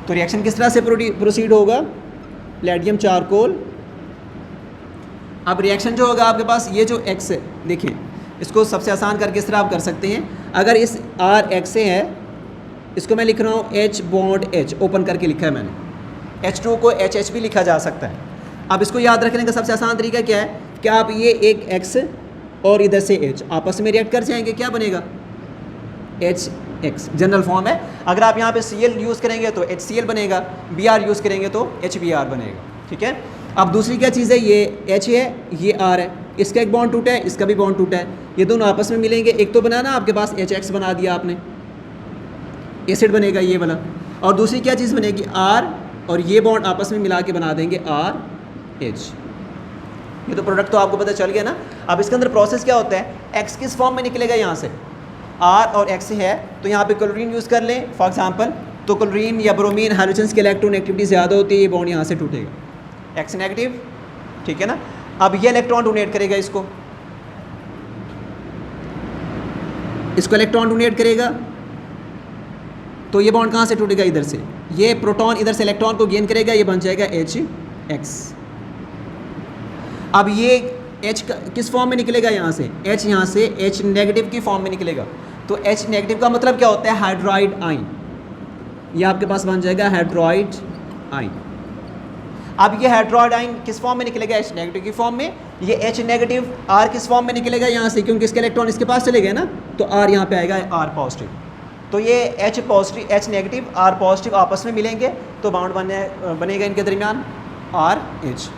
तो रिएक्शन किस तरह से प्रोसीड होगा? Palladium charcoal. अब रिएक्शन जो होगा आपके पास, ये जो X है, देखिए इसको सबसे आसान करके इस तरह आप कर सकते हैं। अगर इस RX से है, इसको मैं लिख रहा हूँ H बॉन्ड H, ओपन करके लिखा है मैंने। H2 को HH भी लिखा जा सकता है। अब इसको याद रखने का सबसे आसान तरीका क्या है कि आप ये एक X और इधर से H आपस में रिएक्ट कर जाएंगे, क्या बनेगा? HX जनरल फॉर्म है। अगर आप यहाँ पे Cl यूज़ करेंगे तो HCl बनेगा, Br यूज़ करेंगे तो HBr बनेगा, ठीक है। अब दूसरी क्या चीज़ है? ये H है, ये R है, इसका एक बॉन्ड टूटा है, इसका भी बॉन्ड टूटा है, ये दोनों आपस में मिलेंगे। एक तो बनाना आपके पास HX बना दिया आपने, एसिड बनेगा ये वाला, और दूसरी क्या चीज़ बनेगी? R, और ये बॉन्ड आपस में मिला के बना देंगे RH। ये तो प्रोडक्ट तो आपको पता चल गया ना। अब इसके अंदर प्रोसेस क्या होता है? X किस फॉर्म में निकलेगा? यहाँ से R और X है तो यहाँ पे क्लोरीन यूज़ कर लें फॉर एग्जांपल, तो क्लोरीन या ब्रोमीन हाइड्रोजन की इलेक्ट्रॉन एक्टिविटी ज़्यादा होती है, ये बॉन्ड यहाँ से टूटेगा, X नेगेटिव, ठीक है ना। अब ये इलेक्ट्रॉन डोनेट करेगा, इसको इलेक्ट्रॉन डोनेट करेगा, तो ये बॉन्ड कहाँ से टूटेगा? इधर से। ये प्रोटॉन इधर से इलेक्ट्रॉन को गेन करेगा, ये बन जाएगा HX। अब ये H किस फॉर्म में निकलेगा? यहाँ से H, यहाँ से H नेगेटिव की फॉर्म में निकलेगा। तो H नेगेटिव का मतलब क्या होता है? Hydride ion. ये आपके पास बन जाएगा हाइड्राइड आयन। अब ये हाइड्राइड आयन किस फॉर्म में निकलेगा? H नेगेटिव की फॉर्म में। ये H नेगेटिव R किस फॉर्म में निकलेगा? यहाँ से, क्योंकि इसके इलेक्ट्रॉन इसके पास चले गए ना, तो R यहाँ पे आएगा R पॉजिटिव। तो ये H positive, H negative, R positive आपस में मिलेंगे तो बाउंड बनेगा इनके दरमियान RH।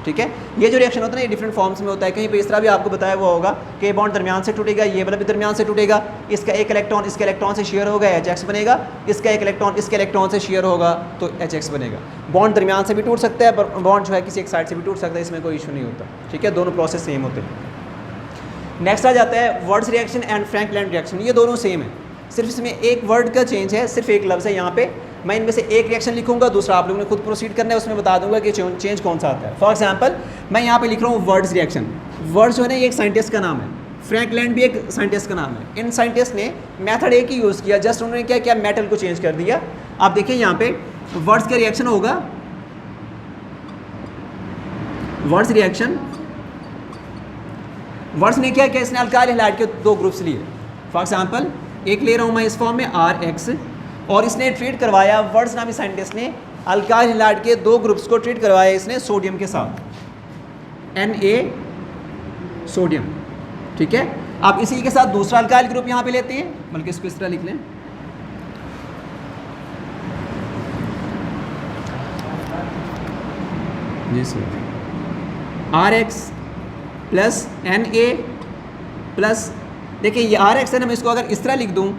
ठीक है। ये जो रिएक्शन होता है ना ये डिफरेंट फॉर्म्स में होता है, कहीं पे इस तरह भी आपको बताया हुआ होगा कि ये बॉन्ड दरमियान से टूटेगा, ये वाला भी दरमियान से टूटेगा, इसका एक इलेक्ट्रॉन इसके इलेक्ट्रॉन से शेयर होगा, HX बनेगा, इसका एक इलेक्ट्रॉन इसके इलेक्ट्रॉन से शेयर होगा तो HX बनेगा। बॉन्ड दरमियान से भी टूट सकता है, पर बॉन्ड जो है किसी एक साइड से भी टूट सकता है, इसमें कोई इशू नहीं होता, ठीक है, दोनों प्रोसेस सेम होते हैं। नेक्स्ट आ जाता है words reaction and Frankland reaction, ये दोनों सेम है, सिर्फ इसमें एक वर्ड का चेंज है, सिर्फ एक लफ्ज़ है यहाँ पे। मैं इनमें से एक रिएक्शन लिखूंगा, दूसरा आप लोगों ने खुद प्रोसीड करना है, उसमें बता दूंगा कि चेंज कौन सा आता है। फॉर एग्जांपल मैं यहाँ पे लिख रहा हूँ वर्ड्स रिएक्शन। वर्ड्स जो है ना ये एक साइंटिस्ट का नाम है, फ्रैंकलैंड भी एक साइंटिस्ट का नाम है। इन साइंटिस्ट ने मेथड एक ही यूज़ किया, जस्ट उन्होंने क्या किया, मेटल को चेंज कर दिया। आप देखिए यहाँ पे वर्ड्स का रिएक्शन होगा, वर्ड्स रिएक्शन, वर्ड्स ने क्या किया, इसने अल्काइल हैलाइड के दो ग्रुप्स लिए। फॉर एग्जांपल एक ले रहा हूँ मैं इस फॉर्म में RX, और इसने ट्रीट करवाया, वर्ड्स नामी साइंटिस्ट ने अल्काइल हैलाइड के दो ग्रुप्स को ट्रीट करवाया इसने सोडियम के साथ, Na सोडियम, ठीक है। अब इसी के साथ दूसरा अल्काइल ग्रुप यहाँ पे लेते हैं, बल्कि इसको इस तरह लिख लें, जी sir, RX plus Na plus, देखिए ये RX है ना, मैं इसको अगर इस तरह लिख दूँ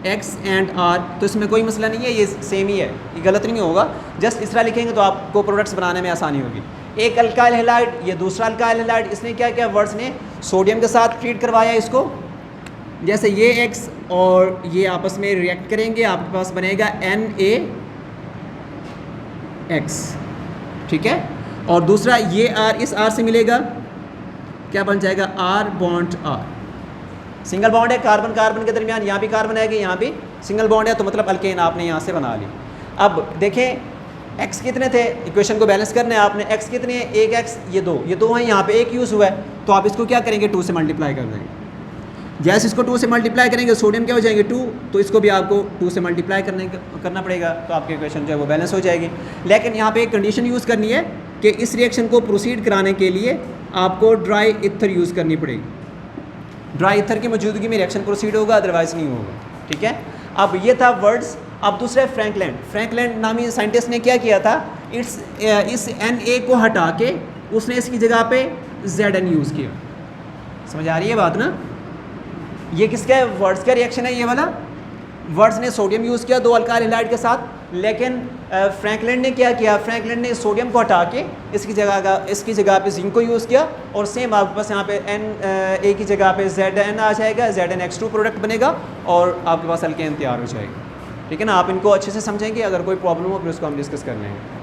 X एंड R तो इसमें कोई मसला नहीं है, ये सेम ही है, ये गलत नहीं होगा, जस्ट इस तरह लिखेंगे तो आपको प्रोडक्ट्स बनाने में आसानी होगी। एक अल्काइल हैलाइड, ये दूसरा अल्काइल हैलाइड, इसने क्या किया, वर्ड्स ने सोडियम के साथ ट्रीट करवाया इसको, जैसे ये X और ये आपस में रिएक्ट करेंगे, आपके पास बनेगा NaX, ठीक है। और दूसरा ये R इस R से मिलेगा, क्या बन जाएगा, R bond R, single bond है कार्बन कार्बन के दरमियान, यहाँ भी कार्बन है कि यहाँ भी सिंगल बॉन्ड है, तो मतलब अल्केन आपने यहाँ से बना ली। अब देखें x कितने थे, इक्वेशन को बैलेंस करना है आपने, x कितने हैं, एक x, ये दो हैं, यहाँ पे एक यूज़ हुआ है, तो आप इसको क्या करेंगे, 2 से मल्टीप्लाई कर देंगे। जैसे इसको 2 से मल्टीप्लाई करेंगे सोडियम क्या हो जाएंगे 2, तो इसको भी आपको 2 से मल्टीप्लाई करना पड़ेगा, तो आपकी इक्वेशन जो है वो बैलेंस हो जाएगी। लेकिन यहाँ पे एक कंडीशन यूज़ करनी है कि इस रिएक्शन को प्रोसीड कराने के लिए आपको ड्राई ईथर यूज़ करनी पड़ेगी, ड्राई ईथर की मौजूदगी में रिएक्शन प्रोसीड होगा, अदरवाइज नहीं होगा, ठीक है। अब ये था वर्ड्स। अब दूसरा है फ्रैंकलैंड। फ्रैंकलैंड नामी साइंटिस्ट ने क्या किया था, इस Na को हटा के उसने इसकी जगह पे Zn यूज़ किया। समझ आ रही है बात ना, ये किसका है, वर्ड्स का रिएक्शन है ये वाला। वर्ड्स ने सोडियम यूज़ किया 2 अल्काइल हैलाइड के साथ, लेकिन फ्रैंकलैंड ने क्या किया, फ्रैंकलैंड ने सोडियम को हटा के इसकी जगह पे जिंक को यूज़ किया, और सेम आपके पास यहाँ पे Na की जगह पे Zn आ जाएगा, ZnX2 प्रोडक्ट बनेगा और आपके पास अल्केन तैयार हो जाएगा, ठीक है ना। आप इनको अच्छे से समझेंगे, अगर कोई प्रॉब्लम हो फिर उसको हम डिस्कस कर लेंगे।